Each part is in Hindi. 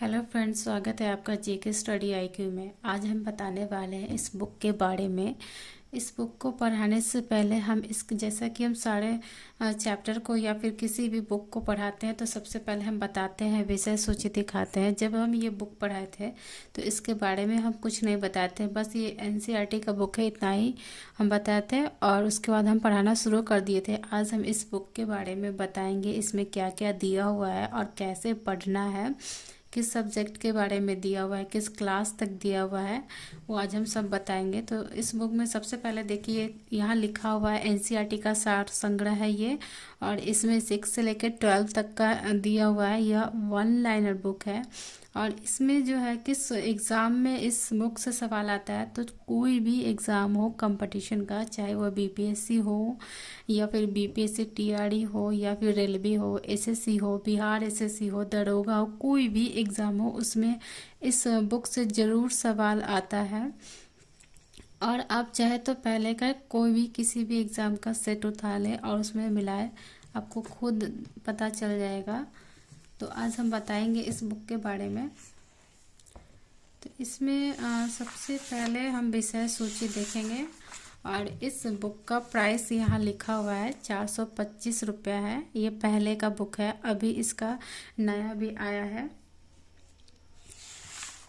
हेलो फ्रेंड्स, स्वागत है आपका जेके स्टडी आईक्यू में। आज हम बताने वाले हैं इस बुक के बारे में। इस बुक को पढ़ाने से पहले हम जैसा कि हम सारे चैप्टर को या फिर किसी भी बुक को पढ़ाते हैं तो सबसे पहले हम बताते हैं, विषय सूची दिखाते हैं। जब हम ये बुक पढ़ाए थे तो इसके बारे में हम कुछ नहीं बताते हैं, बस ये एनसीईआरटी का बुक है इतना ही हम बताते हैं और उसके बाद हम पढ़ाना शुरू कर दिए थे। आज हम इस बुक के बारे में बताएंगे, इसमें क्या क्या दिया हुआ है और कैसे पढ़ना है, किस सब्जेक्ट के बारे में दिया हुआ है, किस क्लास तक दिया हुआ है, वो आज हम सब बताएंगे। तो इस बुक में सबसे पहले देखिए, यहाँ लिखा हुआ है एनसीईआरटी का सार संग्रह है ये, और इसमें 6 से लेकर 12 तक का दिया हुआ है। यह वन लाइनर बुक है और इसमें जो है किस एग्ज़ाम में इस बुक से सवाल आता है, तो कोई भी एग्ज़ाम हो कंपटीशन का, चाहे वो बीपीएससी हो या फिर बीपीएससी टीआरई हो या फिर रेलवे हो, एसएससी हो, बिहार एसएससी हो, दरोगा हो, कोई भी एग्ज़ाम हो, उसमें इस बुक से ज़रूर सवाल आता है। और आप चाहे तो पहले का कोई भी किसी भी एग्ज़ाम का सेट उठा लें और उसमें मिलाए, आपको खुद पता चल जाएगा। तो आज हम बताएंगे इस बुक के बारे में। तो इसमें सबसे पहले हम विषय सूची देखेंगे और इस बुक का प्राइस यहाँ लिखा हुआ है 425 रुपया है। ये पहले का बुक है, अभी इसका नया भी आया है।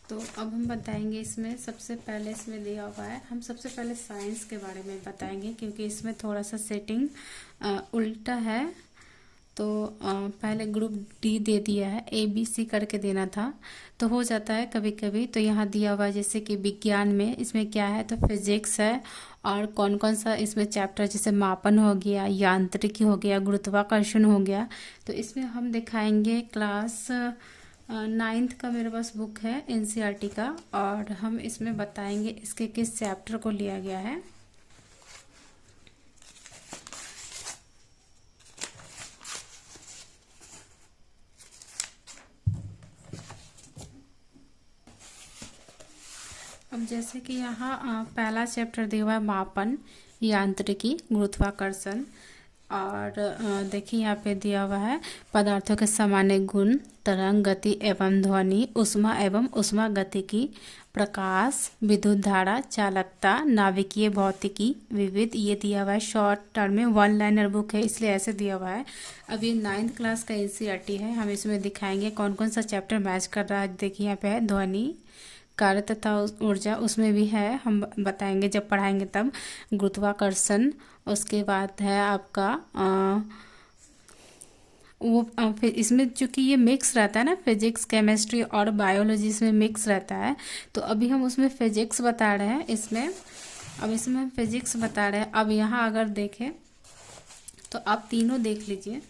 तो अब हम बताएंगे इसमें सबसे पहले इसमें दिया हुआ है, हम सबसे पहले साइंस के बारे में बताएंगे क्योंकि इसमें थोड़ा सा सेटिंग उल्टा है। तो पहले ग्रुप डी दे दिया है, ए बी सी करके देना था तो हो जाता है कभी कभी। तो यहाँ दिया हुआ है जैसे कि विज्ञान में इसमें क्या है, तो फिजिक्स है और कौन कौन सा इसमें चैप्टर, जैसे मापन हो गया, यांत्रिकी हो गया, गुरुत्वाकर्षण हो गया। तो इसमें हम दिखाएंगे क्लास 9th का मेरे पास बुक है एनसीईआरटी का, और हम इसमें बताएंगे इसके किस चैप्टर को लिया गया है। अब जैसे कि यहाँ पहला चैप्टर दिया हुआ है मापन, यांत्रिकी, गुरुत्वाकर्षण। और देखिए यहाँ पे दिया हुआ है पदार्थों के सामान्य गुण, तरंग गति एवं ध्वनि, ऊष्मा एवं ऊष्मा गतिकी, प्रकाश, विद्युत धारा, चालकता, नाभिकीय भौतिकी, विविध। ये दिया हुआ है शॉर्ट टर्म में, वन लाइनर बुक है इसलिए ऐसे दिया हुआ है। अब ये 9th क्लास का एनसीईआरटी है, हम इसमें दिखाएंगे कौन कौन सा चैप्टर मैच कर रहा है। देखिए यहाँ पे है ध्वनि, कार्य तथा ऊर्जा, उसमें भी है, हम बताएंगे जब पढ़ाएंगे तब। गुरुत्वाकर्षण, उसके बाद है आपका फिर इसमें चूँकि ये मिक्स रहता है ना, फिजिक्स, केमिस्ट्री और बायोलॉजी इसमें मिक्स रहता है, तो अभी हम उसमें फिजिक्स बता रहे हैं इसमें। अब इसमें हम फिजिक्स बता रहे हैं। अब यहाँ अगर देखें तो आप तीनों देख लीजिए,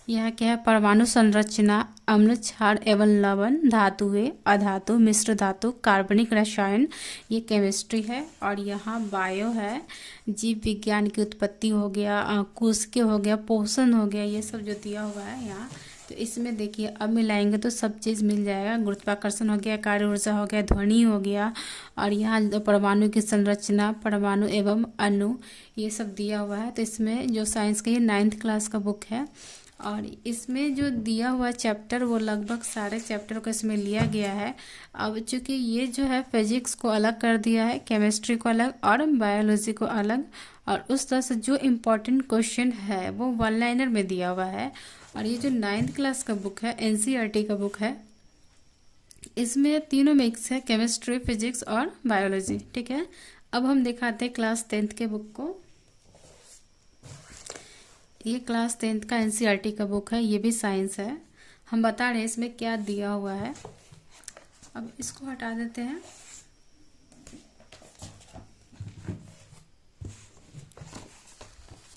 यह क्या है, परमाणु संरचना, अम्ल, क्षार एवं लवण, धातुएं, अधातु, मिश्र धातु, कार्बनिक रसायन, ये केमिस्ट्री है। और यहाँ बायो है, जीव विज्ञान की उत्पत्ति हो गया, कोशिका हो गया, पोषण हो गया, ये सब जो दिया हुआ है यहाँ। तो इसमें देखिए अब मिलाएंगे तो सब चीज़ मिल जाएगा। गुरुत्वाकर्षण हो गया, कार्य ऊर्जा हो गया, ध्वनि हो गया, और यहाँ परमाणु की संरचना, परमाणु एवं अणु, ये सब दिया हुआ है। तो इसमें जो साइंस का ये 9th क्लास का बुक है और इसमें जो दिया हुआ चैप्टर वो लगभग सारे चैप्टर को इसमें लिया गया है। अब चूँकि ये जो है फिजिक्स को अलग कर दिया है, केमिस्ट्री को अलग और बायोलॉजी को अलग, और उस तरह से जो इम्पोर्टेंट क्वेश्चन है वो वन लाइनर में दिया हुआ है। और ये जो 9th क्लास का बुक है, एनसीईआरटी का बुक है, इसमें तीनों मिक्स है, केमिस्ट्री, फिजिक्स और बायोलॉजी। ठीक है, अब हम दिखाते हैं क्लास 10th के बुक को। ये क्लास 10th का एनसीईआरटी का बुक है, ये भी साइंस है। हम बता रहे हैं इसमें क्या दिया हुआ है। अब इसको हटा देते हैं।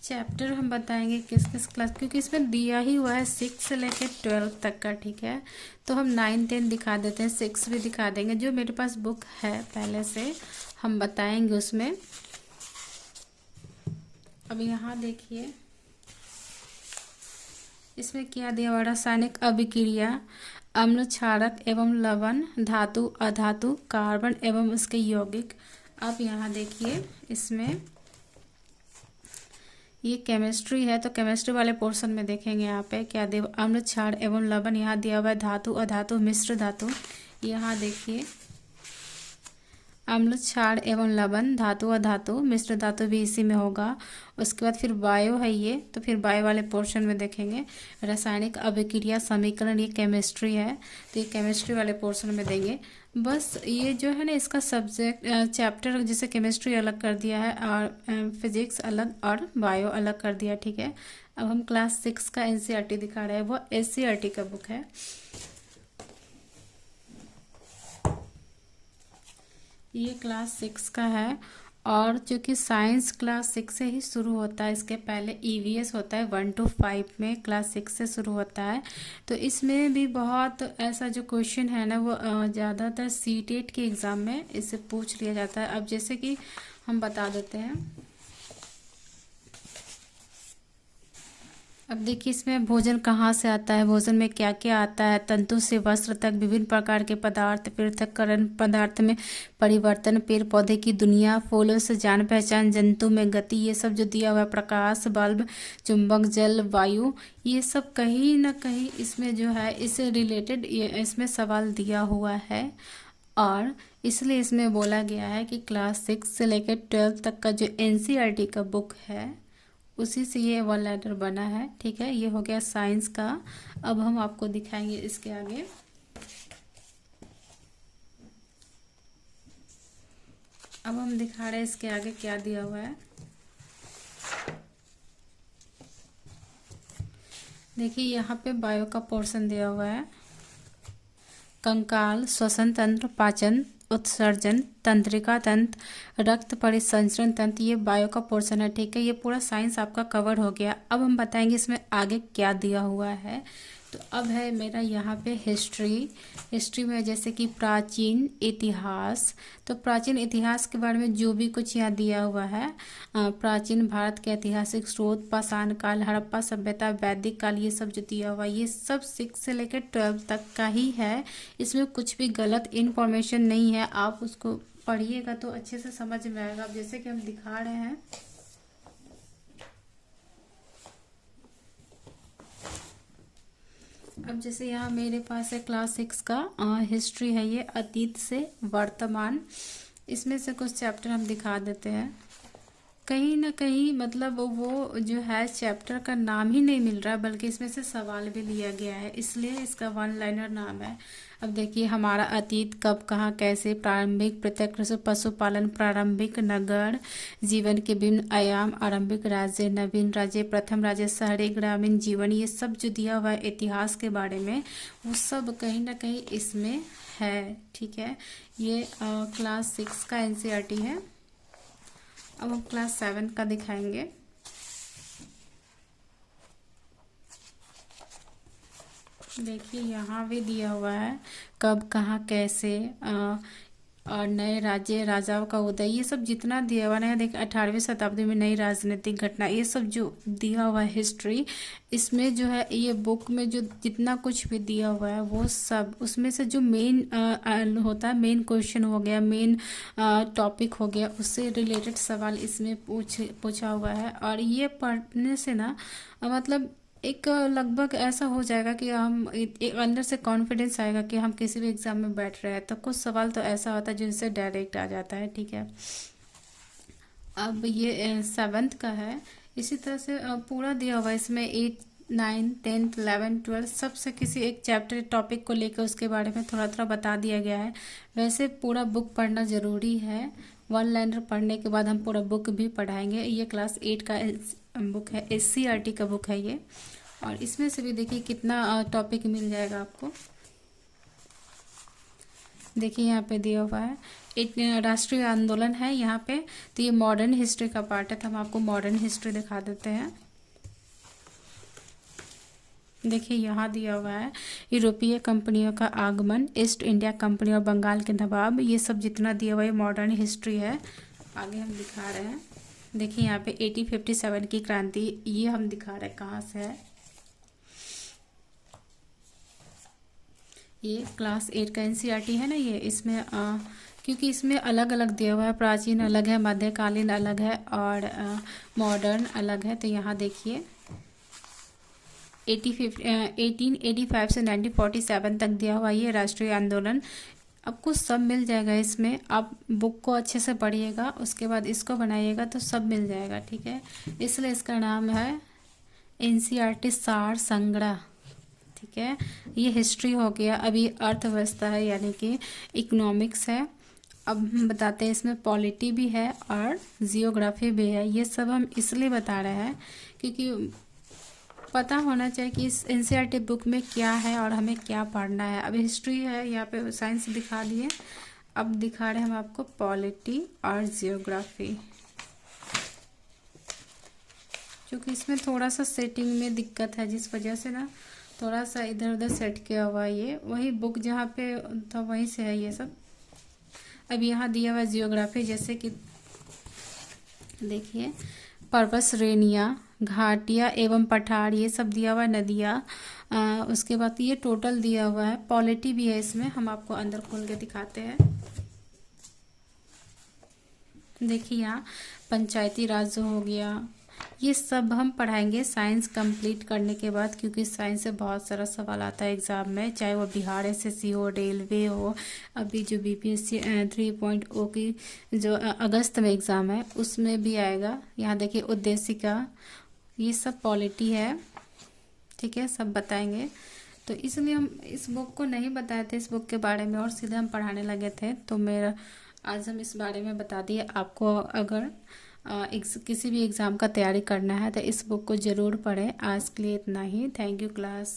चैप्टर हम बताएंगे किस किस क्लास, क्योंकि इसमें दिया ही हुआ है 6 से लेकर 12 तक का। ठीक है, तो हम 9, 10 दिखा देते हैं, 6 भी दिखा देंगे। जो मेरे पास बुक है पहले से हम बताएंगे उसमें। अब यहाँ देखिए इसमें क्या दिया हुआ, रासायनिक अभिक्रिया, अम्ल, क्षारक एवं लवण, धातु, अधातु, कार्बन एवं उसके यौगिक। अब यहाँ देखिए इसमें ये केमिस्ट्री है, तो केमिस्ट्री वाले पोर्शन में देखेंगे यहाँ पे क्या दे, अम्ल क्षार एवं लवण यहाँ दिया हुआ है, धातु अधातु मिश्र धातु। यहाँ देखिए अम्ल क्षार एवं लवण धातु अधातु मिश्र धातु भी इसी में होगा। उसके बाद फिर बायो है ये, तो फिर बायो वाले पोर्शन में देखेंगे रासायनिक अभिक्रिया समीकरण, ये केमिस्ट्री है, तो ये केमिस्ट्री वाले पोर्शन में देंगे। बस ये जो है ना इसका सब्जेक्ट चैप्टर जैसे केमिस्ट्री अलग कर दिया है और फिजिक्स अलग और बायो अलग कर दिया, ठीक है। अब हम क्लास 6 का एनसीईआरटी दिखा रहे हैं, वो एससीईआरटी का बुक है। ये क्लास 6 का है और चूँकि साइंस क्लास 6 से ही शुरू होता है, इसके पहले ईवीएस होता है 1 to 5 में, क्लास 6 से शुरू होता है। तो इसमें भी बहुत ऐसा जो क्वेश्चन है ना वो ज़्यादातर सीटेट के एग्ज़ाम में इससे पूछ लिया जाता है। अब जैसे कि हम बता देते हैं, अब देखिए इसमें भोजन कहाँ से आता है, भोजन में क्या क्या आता है, तंतु से वस्त्र तक विभिन्न प्रकार के पदार्थ, पृथक्करण पदार्थ में परिवर्तन, पेड़ पौधे की दुनिया, फूलों से जान पहचान, जंतु में गति, ये सब जो दिया हुआ है, प्रकाश बल्ब, चुंबक, जल, वायु, ये सब कहीं ना कहीं इसमें जो है इससे रिलेटेड इसमें सवाल दिया हुआ है। और इसलिए इसमें बोला गया है कि क्लास 6 से लेकर 12 तक का जो एनसीईआरटी का बुक है उसी से ये वन लाइनर बना है, ठीक है। ये हो गया साइंस का। अब हम आपको दिखाएंगे इसके आगे। अब हम दिखा रहे हैं इसके आगे क्या दिया हुआ है। देखिए यहाँ पे बायो का पोर्शन दिया हुआ है, कंकाल, श्वसन तंत्र, पाचन, उत्सर्जन, तंत्रिका तंत्र, रक्त परिसंचरण तंत्र, ये बायो का पोर्शन है, ठीक है। ये पूरा साइंस आपका कवर हो गया। अब हम बताएंगे इसमें आगे क्या दिया हुआ है। तो अब है मेरा यहाँ पे हिस्ट्री। हिस्ट्री में जैसे कि प्राचीन इतिहास, तो प्राचीन इतिहास के बारे में जो भी कुछ यहाँ दिया हुआ है, प्राचीन भारत के ऐतिहासिक स्रोत, पाषाण काल, हड़प्पा सभ्यता, वैदिक काल, ये सब जो दिया हुआ है ये सब 6 से लेकर 12 तक का ही है। इसमें कुछ भी गलत इन्फॉर्मेशन नहीं है, आप उसको पढ़िएगा तो अच्छे से समझ में आएगा। अब जैसे कि हम दिखा रहे हैं, अब जैसे यहाँ मेरे पास है क्लास 6 का हिस्ट्री है, ये अतीत से वर्तमान। इसमें से कुछ चैप्टर हम दिखा देते हैं। कहीं ना कहीं मतलब वो जो है चैप्टर का नाम ही नहीं मिल रहा, बल्कि इसमें से सवाल भी लिया गया है, इसलिए इसका वन लाइनर नाम है। अब देखिए हमारा अतीत कब कहाँ कैसे, प्रारंभिक प्रत्यक्ष पशुपालन, प्रारंभिक नगर जीवन के विभिन्न आयाम, आरंभिक राज्य, नवीन राज्य, प्रथम राज्य, शहरी ग्रामीण जीवन, ये सब जो दिया हुआ है इतिहास के बारे में वो सब कहीं ना कहीं इसमें है, ठीक है। ये क्लास 6 का एनसीईआरटी है। अब हम क्लास 7 का दिखाएंगे। देखिए यहाँ भी दिया हुआ है कब कहाँ कैसे, और नए राज्य राजाओं का उदय, ये सब जितना दिया हुआ है। देखिए 18वीं शताब्दी में नई राजनीतिक घटना, ये सब जो दिया हुआ है हिस्ट्री, इसमें जो है ये बुक में जो जितना कुछ भी दिया हुआ है वो सब उसमें से जो मेन होता है, मेन क्वेश्चन हो गया, मेन टॉपिक हो गया, उससे रिलेटेड सवाल इसमें पूछा हुआ है। और ये पढ़ने से ना मतलब एक लगभग ऐसा हो जाएगा कि हम एक अंदर से कॉन्फिडेंस आएगा कि हम किसी भी एग्ज़ाम में बैठ रहे हैं। तो कुछ सवाल तो ऐसा होता है जिनसे डायरेक्ट आ जाता है, ठीक है। अब ये 7th का है। इसी तरह से पूरा दिया हुआ है इसमें 8, 9, 10, 11, 12 सबसे किसी एक चैप्टर टॉपिक को लेकर उसके बारे में थोड़ा थोड़ा बता दिया गया है। वैसे पूरा बुक पढ़ना ज़रूरी है, वन लाइनर पढ़ने के बाद हम पूरा बुक भी पढ़ाएंगे। ये क्लास 8 का बुक है, एससीईआरटी का बुक है ये। और इसमें से भी देखिए कितना टॉपिक मिल जाएगा आपको। देखिए यहाँ पे दिया हुआ है एक राष्ट्रीय आंदोलन है यहाँ पे, तो ये मॉडर्न हिस्ट्री का पार्ट है, तो हम आपको मॉडर्न हिस्ट्री दिखा देते हैं। देखिए यहाँ दिया हुआ है यूरोपीय कंपनियों का आगमन, ईस्ट इंडिया कंपनी और बंगाल के नवाब, ये सब जितना दिया हुआ है मॉडर्न हिस्ट्री है। आगे हम दिखा रहे हैं, देखिए यहाँ पे 1857 की क्रांति, ये हम दिखा रहे हैं कहाँ से है। ये क्लास 8 का एनसीईआरटी है ना ये, इसमें क्योंकि इसमें अलग अलग दिया हुआ है, प्राचीन अलग है, मध्यकालीन अलग है और मॉडर्न अलग है। तो यहाँ देखिए 1885 से 1947 तक दिया हुआ ये राष्ट्रीय आंदोलन। आपको सब मिल जाएगा इसमें। आप बुक को अच्छे से पढ़िएगा, उसके बाद इसको बनाइएगा तो सब मिल जाएगा, ठीक है। इसलिए इसका नाम है एनसीईआरटी सार संग्रह, ठीक है। ये हिस्ट्री हो गया, अभी अर्थव्यवस्था है यानी कि इकोनॉमिक्स है। अब हम बताते हैं इसमें पॉलिटी भी है और जियोग्राफी भी है। ये सब हम इसलिए बता रहे हैं क्योंकि पता होना चाहिए कि इस एनसीईआरटी बुक में क्या है और हमें क्या पढ़ना है। अब हिस्ट्री है, यहाँ पे साइंस दिखा दिए, अब दिखा रहे हैं हम आपको पॉलिटी और जियोग्राफी। क्योंकि इसमें थोड़ा सा सेटिंग में दिक्कत है, जिस वजह से ना थोड़ा सा इधर उधर सेट किया हुआ है। ये वही बुक जहाँ पे था वहीं से है ये सब। अब यहाँ दिया हुआ है जियोग्राफी, जैसे कि देखिए पर्वत श्रेणियाँ, घाटियाँ एवं पठार, ये सब दिया हुआ है, नदियाँ। उसके बाद ये टोटल दिया हुआ है। पॉलिटी भी है इसमें, हम आपको अंदर खोल के दिखाते हैं। देखिए यहाँ पंचायती राज जो हो गया, ये सब हम पढ़ाएंगे साइंस कंप्लीट करने के बाद, क्योंकि साइंस से बहुत सारा सवाल आता है एग्ज़ाम में, चाहे वो बिहार एसएससी हो, रेलवे हो, अभी जो बीपीएससी 3.0 की जो अगस्त में एग्ज़ाम है उसमें भी आएगा। यहाँ देखिए उद्देशिका, ये सब पॉलिटी है, ठीक है, सब बताएंगे। तो इसलिए हम इस बुक को नहीं बताए थे इस बुक के बारे में, और सीधे हम पढ़ाने लगे थे। तो मेरा आज हम इस बारे में बता दिए। आपको अगर किसी भी एग्ज़ाम का तैयारी करना है तो इस बुक को ज़रूर पढ़ें। आज के लिए इतना ही। Thank you class.